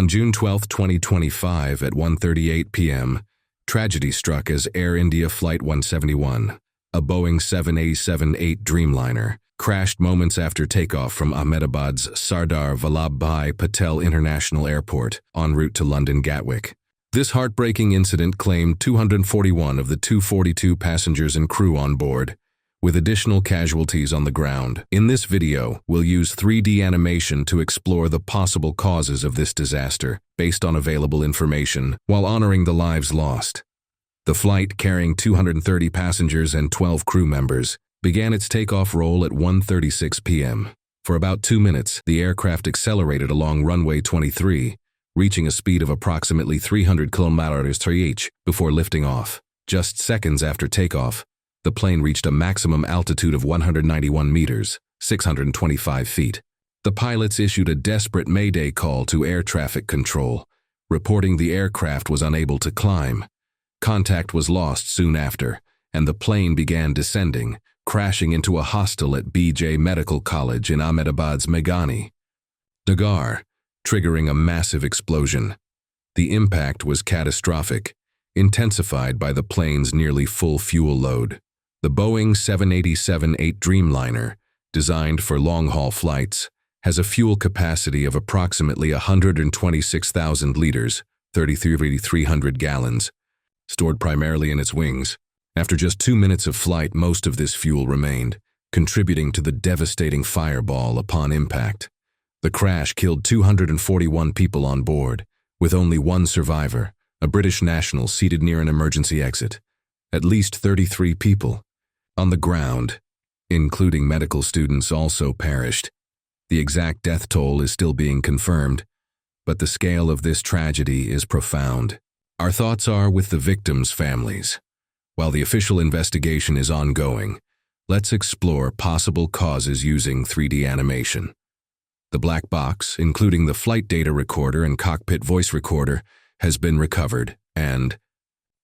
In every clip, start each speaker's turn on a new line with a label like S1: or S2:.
S1: On June 12, 2025 at 1:38 p.m., tragedy struck as Air India Flight 171, a Boeing 787-8 Dreamliner, crashed moments after takeoff from Ahmedabad's Sardar Vallabhbhai Patel International Airport en route to London Gatwick. This heartbreaking incident claimed 241 of the 242 passengers and crew on board, with additional casualties on the ground. In this video, we'll use 3D animation to explore the possible causes of this disaster, based on available information, while honoring the lives lost. The flight, carrying 230 passengers and 12 crew members, began its takeoff roll at 1:36 p.m. For about 2 minutes, the aircraft accelerated along runway 23, reaching a speed of approximately 300 km/h before lifting off. Just seconds after takeoff, the plane reached a maximum altitude of 191 meters, 625 feet. The pilots issued a desperate mayday call to air traffic control, reporting the aircraft was unable to climb. Contact was lost soon after, and the plane began descending, crashing into a hostel at BJ Medical College in Ahmedabad's Meghani, Nagar, triggering a massive explosion. The impact was catastrophic, intensified by the plane's nearly full fuel load. The Boeing 787-8 Dreamliner, designed for long-haul flights, has a fuel capacity of approximately 126,000 liters, 3,300 gallons, stored primarily in its wings. After just 2 minutes of flight, most of this fuel remained, contributing to the devastating fireball upon impact. The crash killed 241 people on board, with only one survivor, a British national seated near an emergency exit. At least 33 people on the ground, including medical students, also perished. The exact death toll is still being confirmed, but the scale of this tragedy is profound. Our thoughts are with the victims' families. While the official investigation is ongoing, let's explore possible causes using 3D animation. The black box, including the flight data recorder and cockpit voice recorder, has been recovered and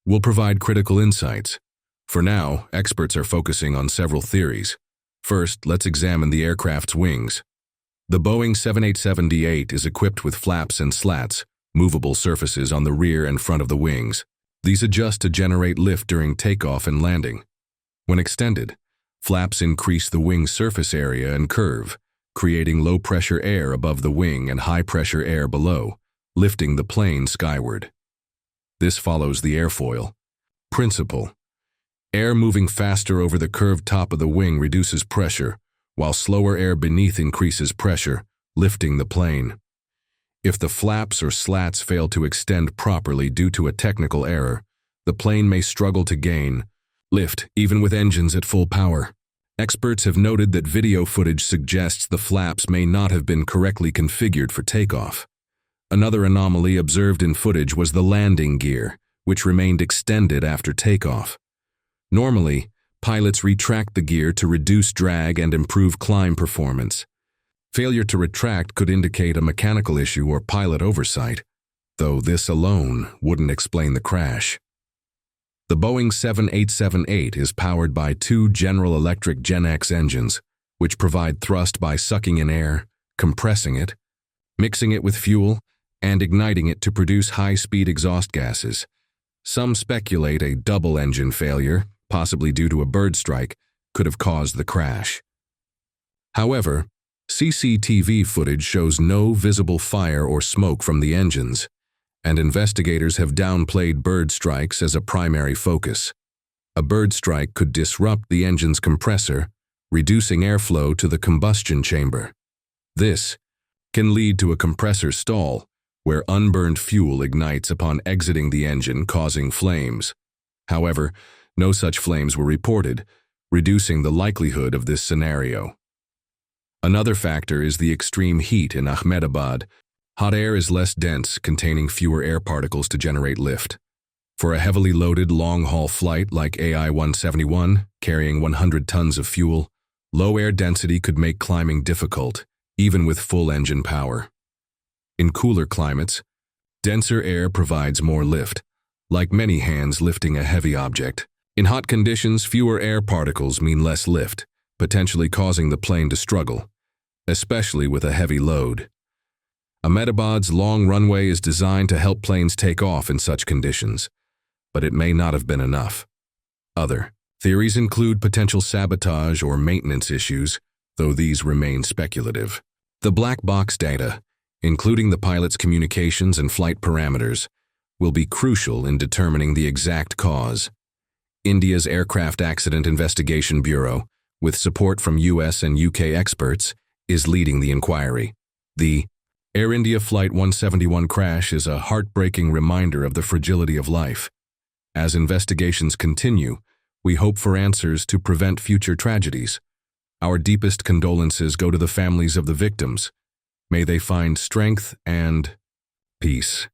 S1: will provide critical insights. For now, experts are focusing on several theories. First, let's examine the aircraft's wings. The Boeing 787-8 is equipped with flaps and slats, movable surfaces on the rear and front of the wings. These adjust to generate lift during takeoff and landing. When extended, flaps increase the wing surface area and curve, creating low-pressure air above the wing and high-pressure air below, lifting the plane skyward. This follows the airfoil principle. Air moving faster over the curved top of the wing reduces pressure, while slower air beneath increases pressure, lifting the plane. If the flaps or slats fail to extend properly due to a technical error, the plane may struggle to gain lift, even with engines at full power. Experts have noted that video footage suggests the flaps may not have been correctly configured for takeoff. Another anomaly observed in footage was the landing gear, which remained extended after takeoff. Normally, pilots retract the gear to reduce drag and improve climb performance. Failure to retract could indicate a mechanical issue or pilot oversight, though this alone wouldn't explain the crash. The Boeing 787-8 is powered by two General Electric Gen X engines, which provide thrust by sucking in air, compressing it, mixing it with fuel, and igniting it to produce high-speed exhaust gases. Some speculate a double-engine failure, possibly due to a bird strike, could have caused the crash. However, CCTV footage shows no visible fire or smoke from the engines, and investigators have downplayed bird strikes as a primary focus. A bird strike could disrupt the engine's compressor, reducing airflow to the combustion chamber. This can lead to a compressor stall, where unburned fuel ignites upon exiting the engine, causing flames. However, no such flames were reported, reducing the likelihood of this scenario. Another factor is the extreme heat in Ahmedabad. Hot air is less dense, containing fewer air particles to generate lift. For a heavily loaded long-haul flight like AI-171, carrying 100 tons of fuel, low air density could make climbing difficult, even with full engine power. In cooler climates, denser air provides more lift, like many hands lifting a heavy object. In hot conditions, fewer air particles mean less lift, potentially causing the plane to struggle, especially with a heavy load. Ahmedabad's long runway is designed to help planes take off in such conditions, but it may not have been enough. Other theories include potential sabotage or maintenance issues, though these remain speculative. The black box data, including the pilot's communications and flight parameters, will be crucial in determining the exact cause. India's Aircraft Accident Investigation Bureau, with support from US and UK experts, is leading the inquiry. The Air India Flight 171 crash is a heartbreaking reminder of the fragility of life. As investigations continue, we hope for answers to prevent future tragedies. Our deepest condolences go to the families of the victims. May they find strength and peace.